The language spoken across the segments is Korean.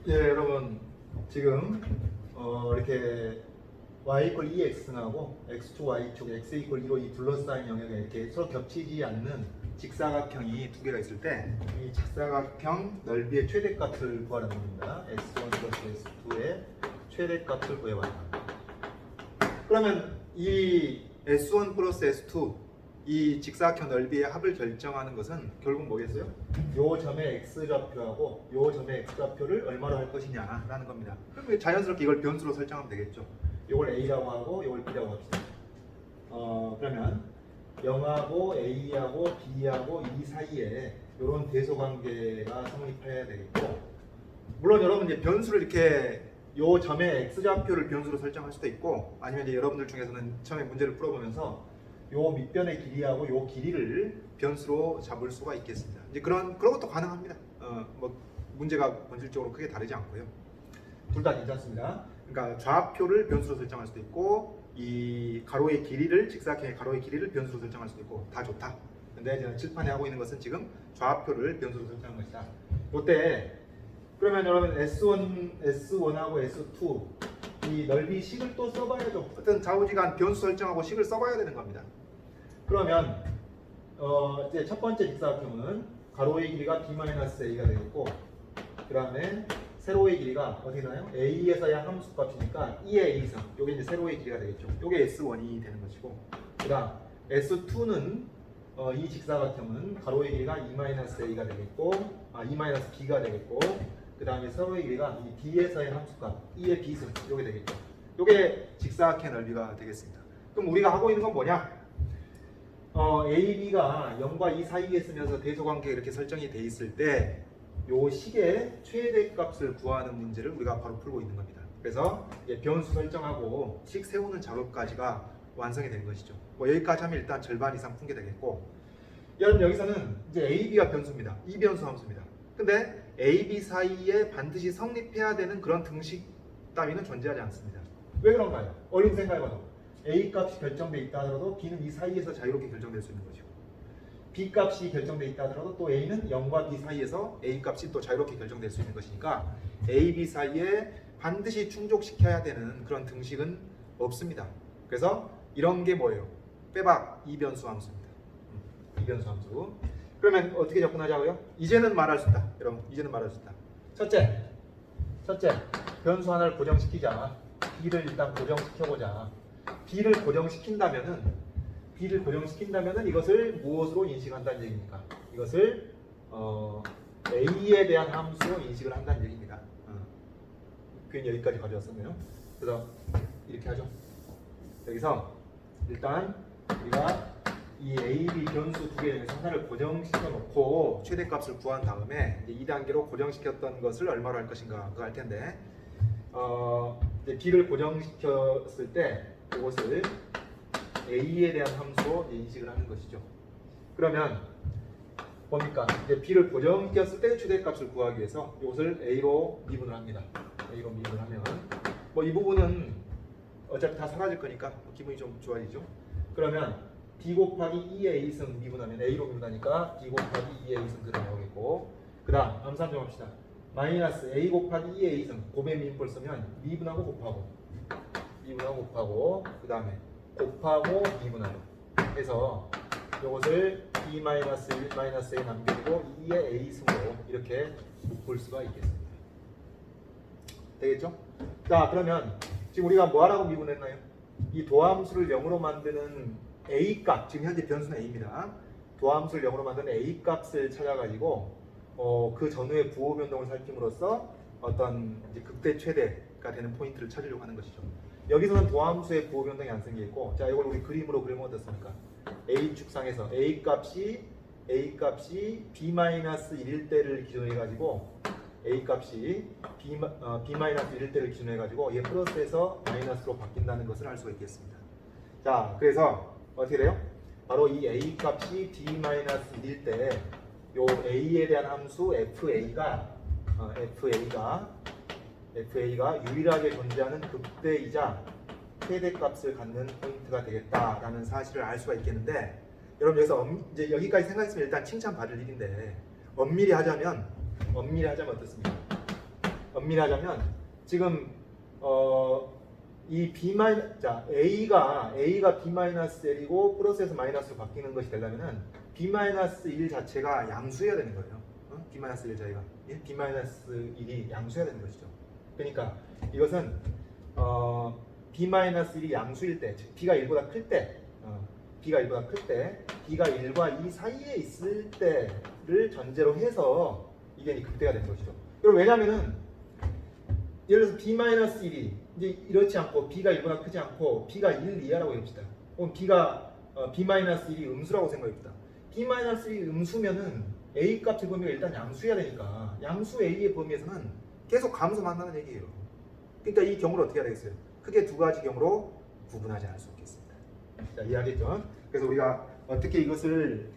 예, 여러분 지금 이렇게 y 이퀄 2x하고 x2 y축 x 이퀄 2로 이 둘러싸인 영역에 이렇게 서로 겹치지 않는 직사각형이 두 개가 있을 때 이 직사각형 넓이의 최대값을 구하는 겁니다. x1 플러스 x2의 최대값을 구해봐야 합니다. 그러면 이 s1 플러스 s2 이 직사각형 넓이의 합을 결정하는 것은 결국 뭐겠어요? 요 점의 x좌표하고 요 점의 x좌표를 얼마로 할 것이냐라는 겁니다. 그럼 자연스럽게 이걸 변수로 설정하면 되겠죠. 요걸 a라고 하고 요걸 b라고 합시다. 그러면 0하고 a하고 b하고 이 사이에 이런 대소관계가 성립해야 되겠고, 물론 여러분 이제 변수를 이렇게 요 점의 x좌표를 변수로 설정할 수도 있고, 아니면 이제 여러분들 중에서는 처음에 문제를 풀어보면서 요 밑변의 길이하고 요 길이를 변수로 잡을 수가 있겠습니다. 이제 그런 것도 가능합니다. 뭐 문제가 본질적으로 크게 다르지 않고요. 둘 다 괜찮습니다. 그러니까 좌표를 변수로 설정할 수도 있고, 이 가로의 길이를 직사각형의 가로의 길이를 변수로 설정할 수도 있고 다 좋다. 근데 제가 칠판에 하고 있는 것은 지금 좌표를 변수로 설정한 것이다. 이때 그러면 여러분 S1하고 S2 이 넓이 식을 또 써봐야죠. 어떤 좌우지간 변수 설정하고 식을 써봐야 되는 겁니다. 그러면 이제 첫 번째 직사각형은 가로의 길이가 b-a가 되겠고, 그 다음에 세로의 길이가 어떻게 되나요? a에서야 함수값이니까 2의 a승. 요게 이제 세로의 길이가 되겠죠. 요게 S1이 되는 것이고, 그 다음 S2는 이 직사각형은 가로의 길이가 2-a가 되겠고, 2-b가 되겠고, 그 다음에 세로의 길이가 이 b에서의 함수값 2의 b승. 요게 되겠죠. 요게 직사각형 넓이가 되겠습니다. 그럼 우리가 하고 있는 건 뭐냐? A, B가 0과 2 사이에 있으면서 대소관계가 이렇게 설정이 돼 있을 때 요 식의 최대값을 구하는 문제를 우리가 바로 풀고 있는 겁니다. 그래서 변수 설정하고 식 세우는 작업까지가 완성이 된 것이죠. 뭐 여기까지 하면 일단 절반 이상 푼 게 되겠고, 여러분 여기서는 이제 A, B가 변수입니다. 이 변수 함수입니다. 근데 A, B 사이에 반드시 성립해야 되는 그런 등식 따위는 존재하지 않습니다. 왜 그런가요? 어린 생각해봐도 A 값이 결정돼 있다 하더라도 B는 이 사이에서 자유롭게 결정될 수 있는 것이고, B 값이 결정돼 있다 하더라도 또 A는 0과 B 사이에서 A 값이 또 자유롭게 결정될 수 있는 것이니까 A, B 사이에 반드시 충족시켜야 되는 그런 등식은 없습니다. 그래서 이런 게 뭐예요? 빼박 이변수 함수입니다. 이변수 함수. 그러면 어떻게 접근하자고요? 이제는 말할 수 있다. 여러분, 이제는 말할 수 있다. 첫째, 변수 하나를 고정시키자. B를 일단 고정시켜보자. B를 고정시킨다면은 이것을 무엇으로 인식한다는 얘기입니까? 이것을 A에 대한 함수로 인식을 한다는 얘기입니다. 괜히 여기까지 가져왔었네요. 그래서 이렇게 하죠. 여기서 일단 우리가 이 A, B 변수 두 개 중에서 하나를 고정시켜 놓고 최대값을 구한 다음에 이제 2단계로 고정시켰던 것을 얼마로 할 것인가 그거 할 텐데, 이제 B를 고정시켰을 때 이것을 A에 대한 함수로 인식을 하는 것이죠. 그러면 뭡니까? 이제 B를 고정시켰을 때 최대값을 구하기 위해서 이것을 A로 미분을 합니다. A로 미분을 하면 뭐 이 부분은 어차피 다 사라질 거니까 기분이 좀 좋아지죠. 그러면 B 곱하기 2의 A승 미분하면 A로 미분하니까 B 곱하기 2의 A승 그대로 나오겠고, 그 다음 암산 좀 합시다. 마이너스 A 곱하기 2의 A승 곱의 미분법을 쓰면 미분하고 곱하고 그 다음에 곱하고 미분하고 해서 이것을 B-1-A에 남겨두고 2의 A승으로 이렇게 볼 수가 있겠습니다. 되겠죠? 자, 그러면 지금 우리가 뭐 하라고 미분했나요? 이 도함수를 0으로 만드는 A 값, 지금 현재 변수는 A입니다. 도함수를 0으로 만드는 A 값을 찾아가지고 그 전후의 부호 변동을 살핌으로써 어떤 이제 극대 최대가 되는 포인트를 찾으려고 하는 것이죠. 여기서는 도함수의 부호 변동이 안 생기고, 자, 이걸 우리 그림으로 그리면 어떻습니까? A 축상에서 A 값이 B-1일 때를 기준으로 해가지고 A 값이 B-1일 때를 기준으로 해가지고 얘 플러스에서 마이너스로 바뀐다는 것을 알 수가 있겠습니다. 자, 그래서 어떻게 돼요? 바로 이 A 값이 B-1일 때 요 A에 대한 함수 FA가 유일하게 존재하는 극대이자 최대값을 갖는 포인트가 되겠다라는 사실을 알 수가 있겠는데, 여러분 여기서 이제 여기까지 생각했으면 일단 칭찬받을 일인데 엄밀히 하자면 어떻습니까? 엄밀하자면 지금 이 자 A가 B-L이고 플러스에서 마이너스로 바뀌는 것이 되려면은 B-1 자체가 양수여야 되는 거예요. B-1 자체가 B-1이 양수여야 되는 것이죠. 그러니까 이것은 B-1이 양수일 때, 즉 B가 1보다 클 때, B가 1과 2 사이에 있을 때를 전제로 해서 이게 극대가 되는 것이죠. 그리고 왜냐면은 예를 들어서 B-1이 이제 이렇지 않고 B가 1보다 크지 않고 B가 1 이하라고 해봅시다. 그럼 B-1이 음수라고 생각해봅시다. B-1이 음수면은 A 값의 범위가 일단 양수여야 되니까 양수 A의 범위에서는 계속 감소만 한다는 얘기예요. 그러니까 이 경우를 어떻게 해야 되겠어요? 크게 두 가지 경우로 구분하지 않을 수 없겠습니다. 자, 이해하겠죠? 그래서 우리가 어떻게 이것을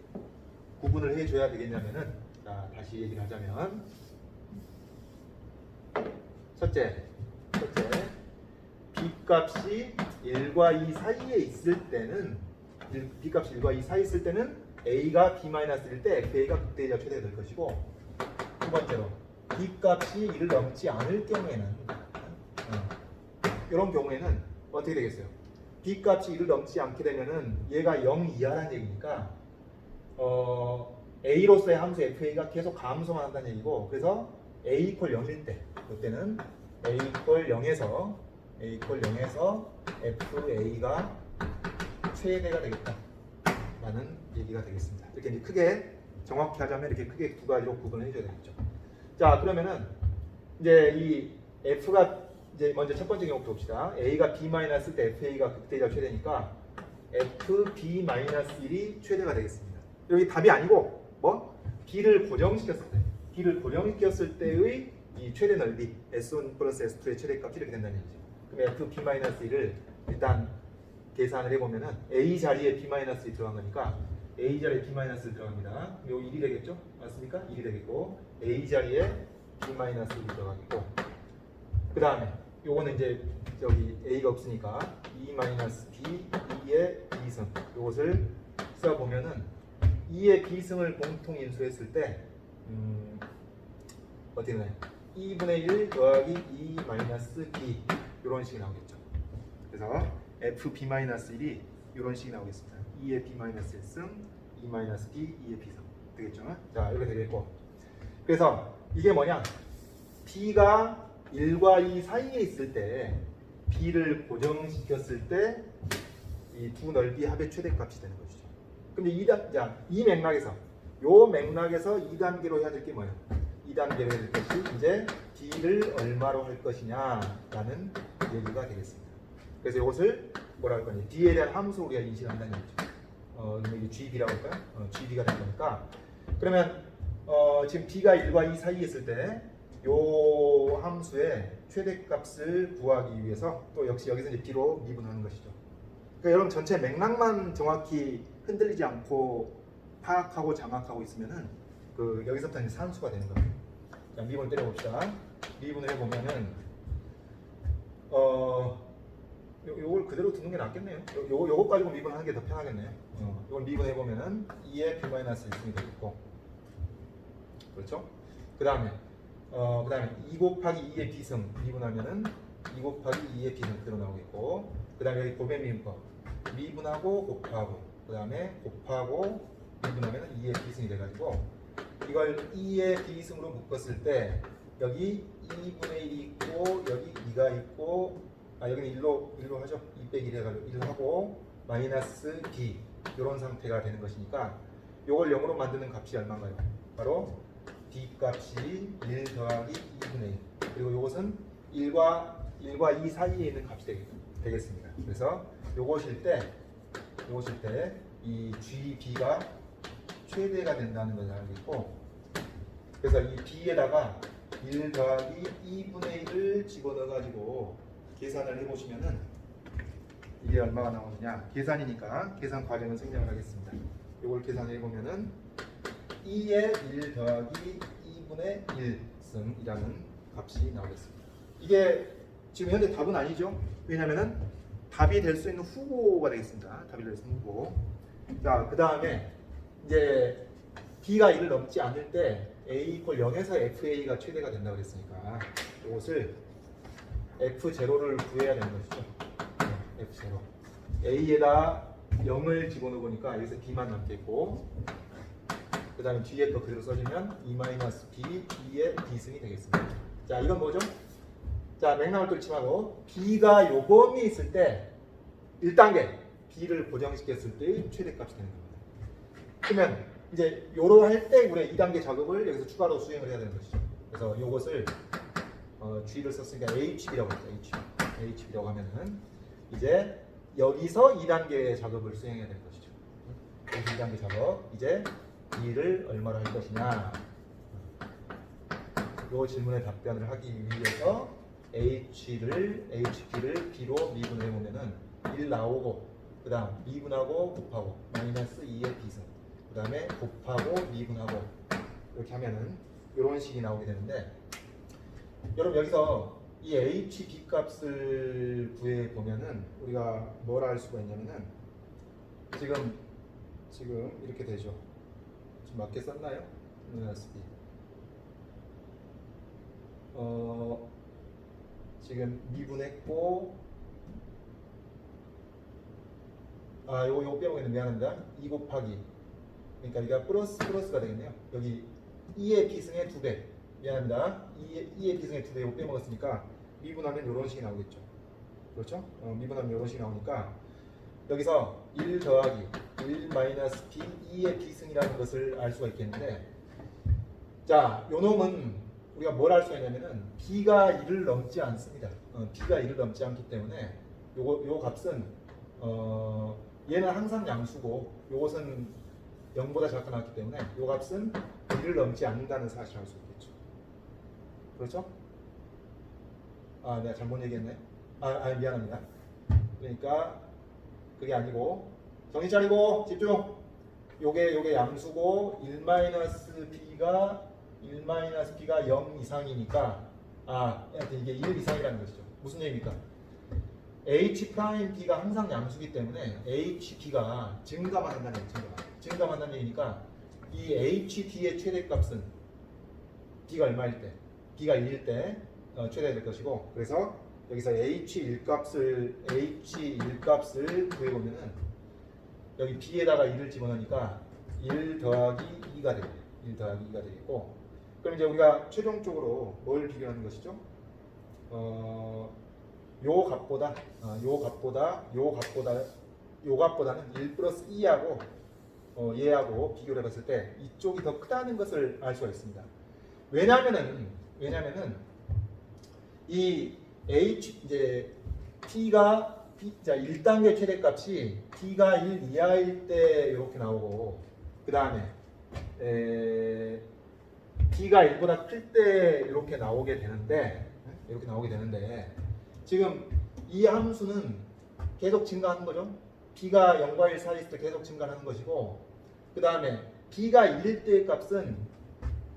구분을 해줘야 되겠냐면은, 자, 다시 얘기를 하자면, 첫째, B값이 1과 2 사이에 있을 때는, B값이 1과 2 사이에 있을 때는 A가 B-1일 때 FA가 극대이자 최대가 될 것이고, 두 번째로 B값이 1을 넘지 않을 경우에는 이런 경우에는 어떻게 되겠어요? B값이 1을 넘지 않게 되면은 얘가 0 이하라는 얘기니까 A로서의 함수 FA가 계속 감소만 한다는 얘기고, 그래서 A 이퀄 0일 때, 그때는 A 이퀄 0에서 FA가 최대가 되겠다 라는 얘기가 되겠습니다. 이렇게 이제 크게 정확히 하자면 이렇게 크게 두 가지로 구분을 해줘야 되겠죠. 자, 그러면은 이제 이 F가 이제 먼저 첫 번째 경우 봅시다. A가 B-일 때 FA가 극대이자 최대니까 FB-1이 최대가 되겠습니다. 여기 답이 아니고 뭐? B를 고정시켰을 때의 이 최대 넓이 S1 플러스 S2의 최대값이 이렇게 된다는 얘기죠. 그럼 FB-1을 일단 계산을 해보면은 A 자리에 B-1이 들어간 거니까 A 자리에 B-1이 들어갑니다. 요 1이 되겠죠? 맞습니까? 1이 되겠고 A 자리에 B-1이 들어가겠고, 그 다음에 요거는 이제 여기 A가 없으니까 E-B, 2의 B승, 요것을 써보면은 2의 B승을 공통 인수했을 때 어떻게 되나요? 2분의 1 더하기 E-B 이런 식이 나오겠죠. 그래서 FB-1이 이런 식이 나오겠습니다. 2의 B-1승, E-B, 2의 B승 되겠죠. 자, 이렇게 되겠고, 그래서 이게 뭐냐? B가 1과 2 사이에 있을 때 B를 고정시켰을 때 이 두 넓이 합의 최대값이 되는 것이죠. 근데 이 맥락에서 2단계로 해야 될 게 뭐예요? 2단계로 해야 될 것이 이제 B를 얼마로 할 것이냐라는 얘기가 되겠습니다. 그래서 이것을 뭐라 할 거냐? D에 대한 함수로 우리가 인식한다는 얘기죠. 이게 GB라고 할까요? GB가 될 거니까. 그러면 지금 B가 1과 2 사이에 있을 때 요 함수의 최대값을 구하기 위해서 또 역시 여기서 이제 B로 미분하는 것이죠. 그러니까 여러분 전체 맥락만 정확히 흔들리지 않고 파악하고 장악하고 있으면은 여기서부터 이제 산수가 되는 겁니다. 자, 미분을 때려봅시다. 미분을 해보면은 요걸 그대로 두는 게 낫겠네요. 요거 가지고 미분하는 게 더 편하겠네요. 요걸 미분해보면은 2의 B-1이 되겠고, 그렇죠? 그 다음에 2 곱하기 2의 B승 미분하면은 2 곱하기 2의 B승 그대로 나오겠고, 그 다음에 여기 고배 미분법 미분하고 곱하고, 그 다음에 곱하고 미분하면은 2의 B승이 돼가지고, 이걸 2의 B승으로 묶었을 때 여기 2분의 1이 있고 여기 2가 있고, 여기는 1로 하죠. 2 빼기 1 해가지고 1 하고 마이너스 B 이런 상태가 되는 것이니까 이걸 0으로 만드는 값이 얼마인가요? 바로 B 값이 1 더하기 2분의 1, 그리고 이것은 1과 2 사이에 있는 값이 되겠습니다. 그래서 요것일 때 이 GB가 최대가 된다는 것을 알겠고, 그래서 이 B에다가 1 더하기 2분의 1을 집어넣어가지고 계산을 해보시면은 이게 얼마가 나오느냐? 계산이니까 계산 과정을 생략을 하겠습니다. 이걸 계산을 해보면은 2의 1 더하기 2분의 1승이라는 값이 나오겠습니다. 이게 지금 현재 답은 아니죠? 왜냐면은 답이 될 수 있는 후보가 되겠습니다. 답이 될 수 있는 후보. 자, 그 다음에 이제 B가 1을 넘지 않을 때 a 이퀄 0에서 fa가 최대가 된다고 그랬으니까 이것을 f0를 구해야 되는 것이죠. f0. a에다 0을 집어넣으니까 여기서 b만 남겠고, 그 다음에 뒤에 거 그대로 써주면 e-b, b의 b승이 되겠습니다. 자, 이건 뭐죠? 자, 맥락을 뚫치하고 b가 요 범위에 있을 때 1단계 b를 고정시켰을 때 최대값이 되는 겁니다. 그러면 이제 요로 할 때 우리가 2단계 작업을 여기서 추가로 수행을 해야 되는 것이죠. 그래서 요것을 G를 썼으니까 HB라고 했죠. HB라고 하면은 이제 여기서 2단계 작업을 수행해야 되는 것이죠. 여기서 2단계 작업, 이제 B를 얼마로 할 것이냐, 요 질문에 답변을 하기 위해서 HB를 B로 미분을 해보면은 1 나오고, 그 다음 미분하고 곱하고 마이너스 2의 B승, 그 다음에 곱하고 미분하고 이렇게 하면은 이런 식이 나오게 되는데, 여러분 여기서 이 HB 값을 구해 보면은 우리가 뭘 알 수가 있냐면은 지금 이렇게 되죠. 좀 맞게 썼나요? 지금 미분했고, 요거 빼먹었네. 미안합니다. 2 곱하기, 그러니까 이게 플러스가 되겠네요. 여기 2의 B승의 2배, 미안합니다. 2의 B승의 2배 이거 빼먹었으니까 미분하면 이런 식이 나오겠죠. 그렇죠? 미분하면 이런 식이 나오니까 여기서 1 더하기 1 마이너스 B 2의 B승이라는 것을 알 수가 있겠는데, 자, 요 놈은 우리가 뭘 알 수가 있냐면은 B가 1을 넘지 않습니다. B가 1을 넘지 않기 때문에 요 값은 얘는 항상 양수고 요것은 0보다 작게 나왔기 때문에 요 값은 1을 넘지 않는다는 사실을 알 수 있겠죠. 그렇죠? 내가 잘못 얘기했네. 미안합니다. 그러니까 그게 아니고, 정신 차리고 집중. 요게 양수고 1-b가 0 이상이니까 이게 1 이상이라는 것이죠. 무슨 얘기입니까? H'B가 항상 양수기 때문에 HB가 증가만 한다는 얘기죠. 증가만 한다는 얘기니까 이 HB의 최대값은 B가 얼마일 때? B가 1일 때 최대가 될 것이고, 그래서 여기서 H1값을 구해보면은 여기 B에다가 1을 집어넣으니까 1 더하기 2가 되겠네요. 1 더하기 2가 되겠고, 그럼 이제 우리가 최종적으로 뭘 비교하는 것이죠? 요 값보다는 1 플러스 2하고 얘하고 비교를 해봤을 때 이쪽이 더 크다는 것을 알 수가 있습니다. 왜냐면은 이 이제 자, 1단계 최대값이 B가 1 이하일 때 이렇게 나오고, 그 다음에 B가 1보다 클 때 이렇게 나오게 되는데, 지금 이 함수는 계속 증가하는 거죠. B가 0과 1 사이에 있을 때 계속 증가하는 것이고, 그 다음에 B가 1일 때의 값은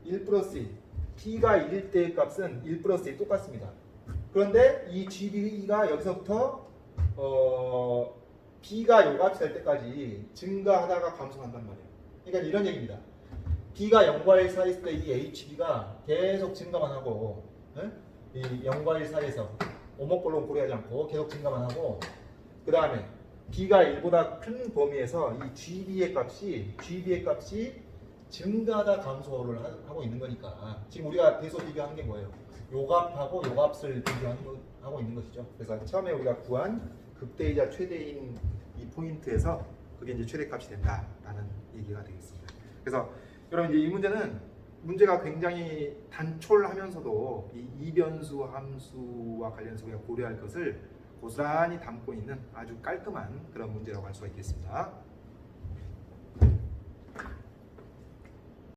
1 플러스 1, B가 1일 때의 값은 1 플러스 1 똑같습니다. 그런데 이 GB가 여기서부터 B가 요 값이 될 때까지 증가하다가 감소한단 말이에요. 그러니까 이런 얘기입니다. B가 0과 1 사이에 있을 때 이 HB가 계속 증가만 하고, 이 0과 1 사이에서 오목골로 고려하지 않고 계속 증가만 하고, 그 다음에 B가 1보다 큰 범위에서 이 GB의 값이 증가하다 감소를 하고 있는 거니까, 지금 우리가 대소 비교하는 게 뭐예요? 요 값하고 요 값을 비교하고 있는 것이죠. 그래서 처음에 우리가 구한 극대이자 최대인 이 포인트에서 그게 이제 최대값이 된다라는 얘기가 되겠습니다. 그래서 여러분 이제 이 문제가 굉장히 단촐하면서도 이 이변수 함수와 관련해서 우리가 고려할 것을 고스란히 담고 있는 아주 깔끔한 그런 문제라고 할 수가 있겠습니다.